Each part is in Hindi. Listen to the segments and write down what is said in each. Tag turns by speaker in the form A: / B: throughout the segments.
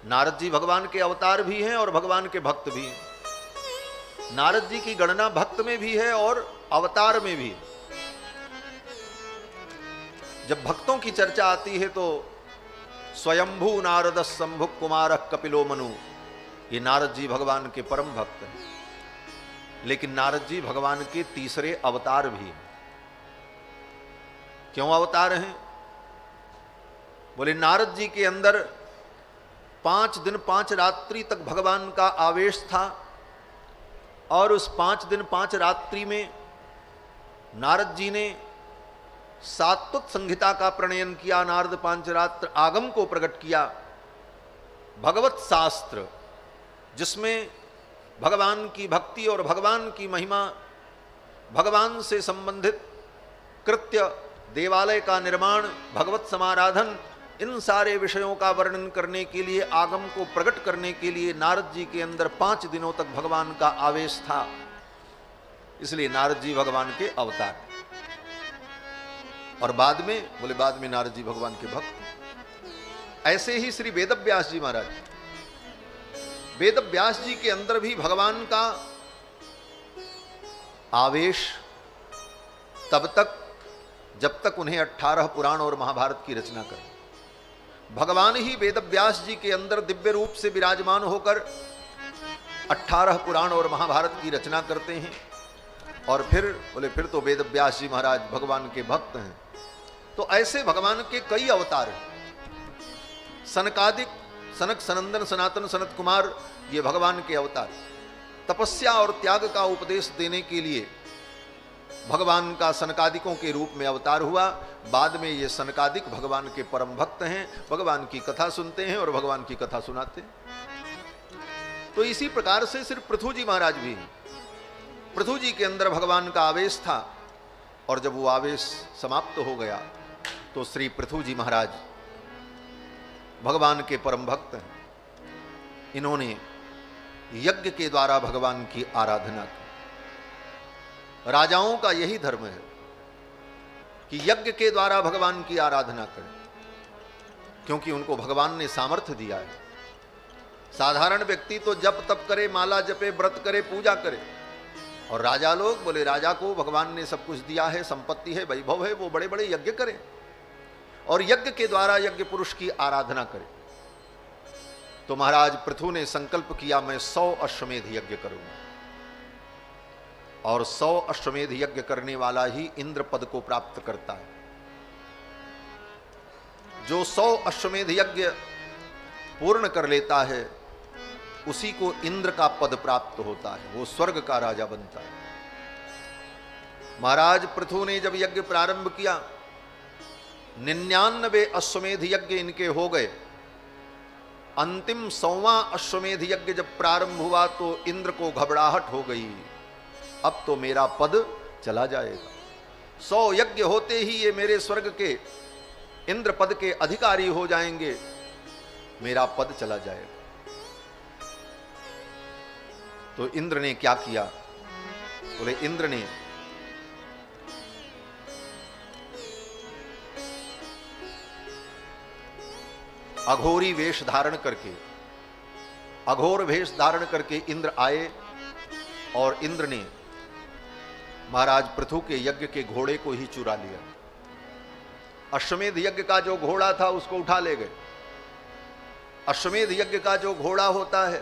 A: नारद जी भगवान के अवतार भी हैं और भगवान के भक्त भी हैं। नारद जी की गणना भक्त में भी है और अवतार में भी है। जब भक्तों की चर्चा आती है तो स्वयंभू नारद शंभु कुमार कपिलो मनु, ये नारद जी भगवान के परम भक्त हैं। लेकिन नारद जी भगवान के तीसरे अवतार भी हैं। क्यों अवतार हैं? बोले नारद जी के अंदर 5 दिन 5 रात्रि तक भगवान का आवेश था, और उस 5 दिन 5 रात्रि में नारद जी ने सात्वत संहिता का प्रणयन किया। नारद पांचरात्र आगम को प्रकट किया, भगवत शास्त्र, जिसमें भगवान की भक्ति और भगवान की महिमा, भगवान से संबंधित कृत्य, देवालय का निर्माण, भगवत समाराधन, इन सारे विषयों का वर्णन करने के लिए, आगम को प्रकट करने के लिए नारद जी के अंदर 5 दिनों तक भगवान का आवेश था। इसलिए नारद जी भगवान के अवतार। और बाद में नारद जी भगवान के भक्त। ऐसे ही श्री वेदव्यास जी महाराज, वेदव्यास जी के अंदर भी भगवान का आवेश तब तक जब तक उन्हें 18 पुराण और महाभारत की रचना करें। भगवान ही वेदव्यास जी के अंदर दिव्य रूप से विराजमान होकर 18 पुराण और महाभारत की रचना करते हैं। और फिर तो वेदव्यास जी महाराज भगवान के भक्त हैं। तो ऐसे भगवान के कई अवतार हैं। सनकादिक, सनक, सनंदन, सनातन, सनत कुमार, ये भगवान के अवतार। तपस्या और त्याग का उपदेश देने के लिए भगवान का सनकादिकों के रूप में अवतार हुआ। बाद में ये सनकादिक भगवान के परम भक्त हैं, भगवान की कथा सुनते हैं और भगवान की कथा सुनाते हैं। तो इसी प्रकार से सिर्फ पृथु जी महाराज भी हैं। पृथु जी के अंदर भगवान का आवेश था, और जब वो आवेश समाप्त हो गया तो श्री पृथु जी महाराज भगवान के परम भक्त हैं। इन्होंने यज्ञ के द्वारा भगवान की आराधना की। राजाओं का यही धर्म है कि यज्ञ के द्वारा भगवान की आराधना करें, क्योंकि उनको भगवान ने सामर्थ्य दिया है। साधारण व्यक्ति तो जप तप करे, माला जपे, व्रत करे, पूजा करे, और राजा लोग, बोले राजा को भगवान ने सब कुछ दिया है, संपत्ति है, वैभव है, वो बड़े बड़े यज्ञ करें और यज्ञ के द्वारा यज्ञ पुरुष की आराधना करें। तो महाराज पृथु ने संकल्प किया, मैं 100 अश्वमेध यज्ञ करूंगा, और 100 अश्वमेध यज्ञ करने वाला ही इंद्र पद को प्राप्त करता है। जो 100 अश्वमेध यज्ञ पूर्ण कर लेता है उसी को इंद्र का पद प्राप्त होता है, वो स्वर्ग का राजा बनता है। महाराज पृथु ने जब यज्ञ प्रारंभ किया, 99 अश्वमेध यज्ञ इनके हो गए। अंतिम 100वां अश्वमेध यज्ञ जब प्रारंभ हुआ तो इंद्र को घबराहट हो गई, अब तो मेरा पद चला जाएगा। 100 यज्ञ होते ही ये मेरे स्वर्ग के इंद्र पद के अधिकारी हो जाएंगे, मेरा पद चला जाएगा। तो इंद्र ने क्या किया? बोले इंद्र ने अघोरी वेश धारण करके, अघोर वेश धारण करके इंद्र आए, और इंद्र ने महाराज पृथु के यज्ञ के घोड़े को ही चुरा लिया। अश्वमेध यज्ञ का जो घोड़ा था उसको उठा ले गए। अश्वमेध यज्ञ का जो घोड़ा होता है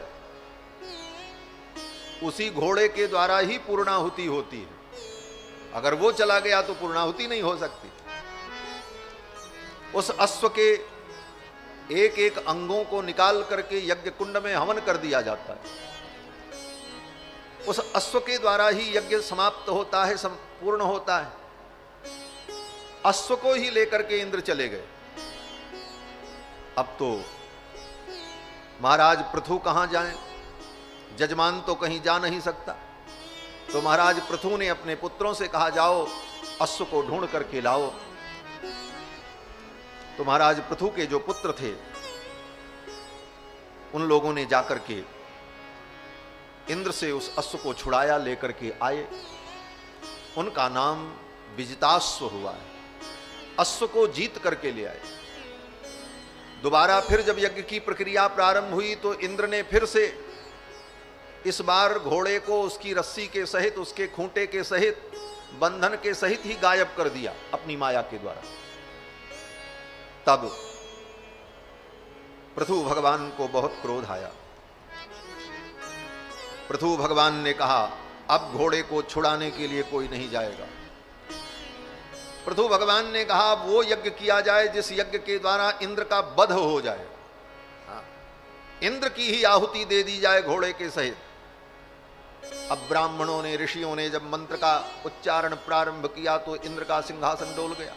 A: उसी घोड़े के द्वारा ही पूर्णाहुति होती है। अगर वो चला गया तो पूर्णाहुति नहीं हो सकती। उस अश्व के एक एक अंगों को निकाल करके यज्ञ कुंड में हवन कर दिया जाता है। उस अश्व के द्वारा ही यज्ञ समाप्त होता है, संपूर्ण होता है। अश्व को ही लेकर के इंद्र चले गए। अब तो महाराज पृथु कहां जाएं? जजमान तो कहीं जा नहीं सकता। तो महाराज पृथु ने अपने पुत्रों से कहा, जाओ अश्व को ढूंढ करके लाओ। तो महाराज पृथु के जो पुत्र थे उन लोगों ने जाकर के इंद्र से उस अश्व को छुड़ाया, लेकर के आए। उनका नाम विजिताश्व हुआ है। अश्व को जीत करके ले आए। दोबारा फिर जब यज्ञ की प्रक्रिया प्रारंभ हुई तो इंद्र ने फिर से इस बार घोड़े को उसकी रस्सी के सहित, उसके खूंटे के सहित, बंधन के सहित ही गायब कर दिया अपनी माया के द्वारा। तब पृथु भगवान को बहुत क्रोध आया। पृथु भगवान ने कहा अब घोड़े को छुड़ाने के लिए कोई नहीं जाएगा। पृथु भगवान ने कहा वो यज्ञ किया जाए जिस यज्ञ के द्वारा इंद्र का वध हो जाए, इंद्र की ही आहुति दे दी जाए घोड़े के सहित। अब ब्राह्मणों ने, ऋषियों ने जब मंत्र का उच्चारण प्रारंभ किया तो इंद्र का सिंहासन डोल गया।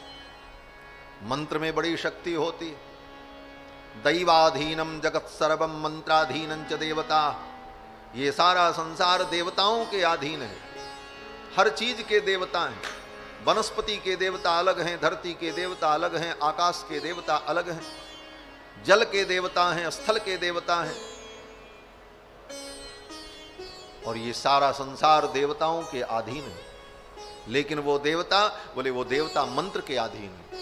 A: मंत्र में बड़ी शक्ति होती है। दैवाधीनम जगत सर्वम मंत्राधीनं च देवता। ये सारा संसार देवताओं के अधीन है, हर चीज के देवता हैं। वनस्पति के देवता अलग हैं, धरती के देवता अलग हैं, आकाश के देवता अलग हैं, जल के देवता हैं, स्थल के देवता हैं, और ये सारा संसार देवताओं के अधीन है। लेकिन वो देवता, बोले वो देवता मंत्र के अधीन है।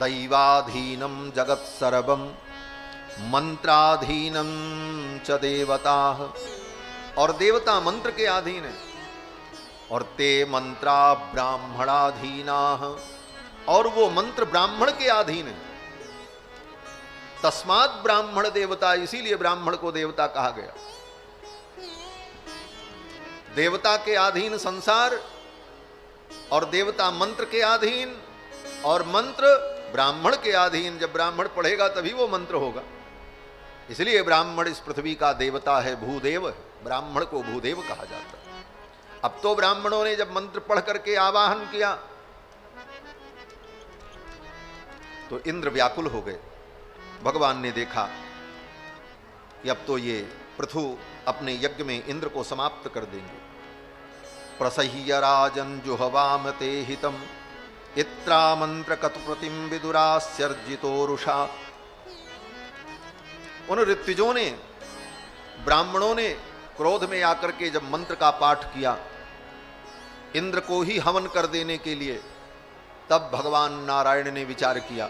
A: दैवाधीनम जगत सर्वम मंत्राधीनम च देवता। और देवता मंत्र के अधीन है। और ते मंत्रा ब्राह्मणाधीना। और वो मंत्र ब्राह्मण के अधीन है। तस्मात् ब्राह्मण देवता, इसीलिए ब्राह्मण को देवता कहा गया। देवता के अधीन संसार और देवता मंत्र के अधीन, और मंत्र ब्राह्मण के अधीन। जब ब्राह्मण पढ़ेगा तभी वो मंत्र होगा। इसलिए ब्राह्मण इस पृथ्वी का देवता है, भूदेव है। ब्राह्मण को भूदेव कहा जाता है। अब तो ब्राह्मणों ने जब मंत्र पढ़ करके आवाहन किया तो इंद्र व्याकुल हो गए। भगवान ने देखा कि अब तो ये पृथु अपने यज्ञ में इंद्र को समाप्त कर देंगे। प्रसह्य राजन जुहवाम ते हितम इत्रा मंत्र कतुप्रतिम विदुरास्यर्जितोरुषा। उन ऋत्विजों ने, ब्राह्मणों ने क्रोध में आकर के जब मंत्र का पाठ किया इंद्र को ही हवन कर देने के लिए, तब भगवान नारायण ने विचार किया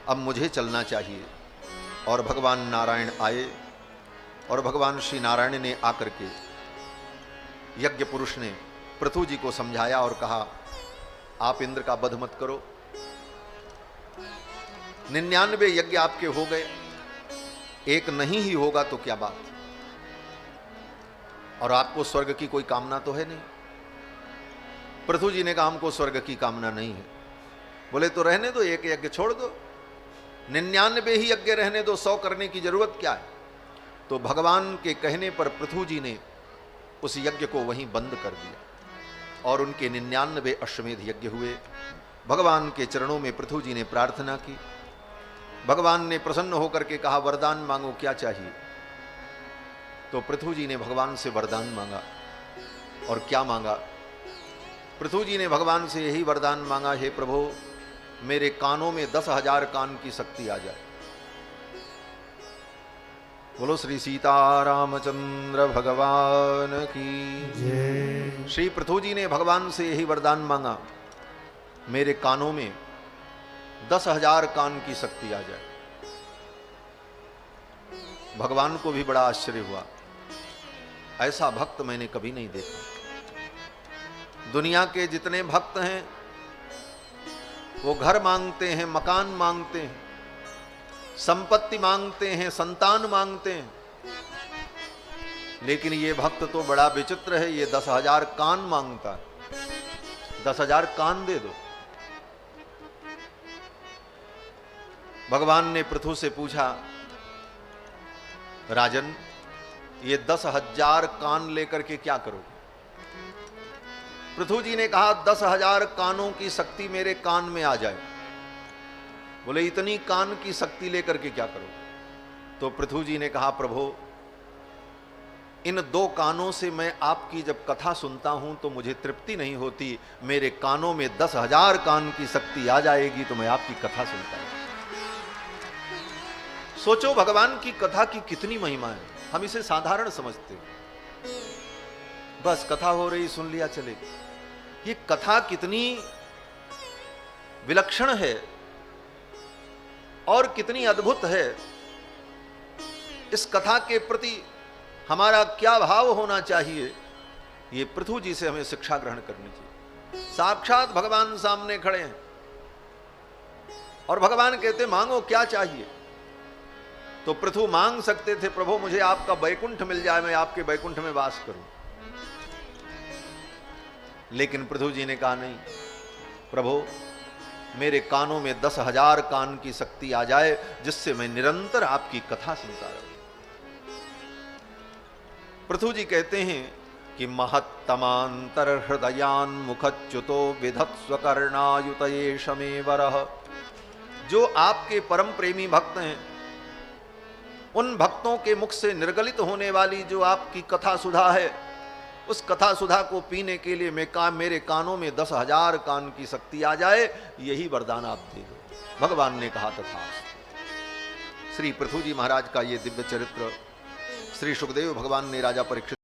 A: अब मुझे चलना चाहिए। और भगवान नारायण आए और भगवान श्री नारायण ने आकर के यज्ञ पुरुष ने पृथु जी को समझाया और कहा आप इंद्र का वध मत करो। 99 यज्ञ आपके हो गए, एक नहीं ही होगा तो क्या बात। और आपको स्वर्ग की कोई कामना तो है नहीं। पृथु जी ने कहा हमको स्वर्ग की कामना नहीं है। बोले तो रहने दो, एक यज्ञ छोड़ दो, 99 ही यज्ञ रहने दो, 100 करने की जरूरत क्या है। तो भगवान के कहने पर पृथु जी ने उस यज्ञ को वहीं बंद कर दिया और उनके 99 अश्वमेध यज्ञ हुए। भगवान के चरणों में पृथु जी ने प्रार्थना की। भगवान ने प्रसन्न होकर के कहा वरदान मांगो, क्या चाहिए। तो पृथु जी ने भगवान से वरदान मांगा। और क्या मांगा? पृथु जी ने भगवान से यही वरदान मांगा, हे प्रभु मेरे कानों में 10,000 कान की शक्ति आ जाए। बोलो श्री सीतारामचंद्र भगवान की जय। श्री पृथु जी ने भगवान से यही वरदान मांगा, मेरे कानों में 10,000 कान की शक्ति आ जाए। भगवान को भी बड़ा आश्चर्य हुआ, ऐसा भक्त मैंने कभी नहीं देखा। दुनिया के जितने भक्त हैं वो घर मांगते हैं, मकान मांगते हैं, संपत्ति मांगते हैं, संतान मांगते हैं, लेकिन ये भक्त तो बड़ा विचित्र है, ये 10,000 कान मांगता है। 10,000 कान दे दो। भगवान ने पृथु से पूछा, राजन ये 10,000 कान लेकर के क्या करोगे? पृथु जी ने कहा 10,000 कानों की शक्ति मेरे कान में आ जाए। बोले इतनी कान की शक्ति लेकर के क्या करोगे? तो पृथु जी ने कहा, प्रभु इन 2 कानों से मैं आपकी जब कथा सुनता हूं तो मुझे तृप्ति नहीं होती। मेरे कानों में 10,000 कान की शक्ति आ जाएगी तो मैं आपकी कथा सुनता हूं। सोचो भगवान की कथा की कितनी महिमा है। हम इसे साधारण समझते हैं, बस कथा हो रही सुन लिया चले। ये कथा कितनी विलक्षण है। और कितनी अद्भुत है, इस कथा के प्रति हमारा क्या भाव होना चाहिए, ये पृथु जी से हमें शिक्षा ग्रहण करनी चाहिए। साक्षात भगवान सामने खड़े हैं और भगवान कहते मांगो क्या चाहिए। तो पृथु मांग सकते थे, प्रभु मुझे आपका वैकुंठ मिल जाए, मैं आपके वैकुंठ में वास करूं। लेकिन पृथु जी ने कहा नहीं, प्रभु मेरे कानों में 10,000 कान की शक्ति आ जाए, जिससे मैं निरंतर आपकी कथा सुनता रहूं। पृथु जी कहते हैं कि महत्तमांतर हृदयान मुखच्युतो विधत्स्व कर्णायुतये शमेवरः। जो आपके परम प्रेमी भक्त हैं, उन भक्तों के मुख से निर्गलित होने वाली जो आपकी कथा सुधा है, उस कथा सुधा को पीने के लिए मेरे कानों में 10,000 कान की शक्ति आ जाए, यही वरदान आप दे दो। भगवान ने कहा तथा। श्री पृथु जी महाराज का ये दिव्य चरित्र श्री सुखदेव भगवान ने राजा परीक्षित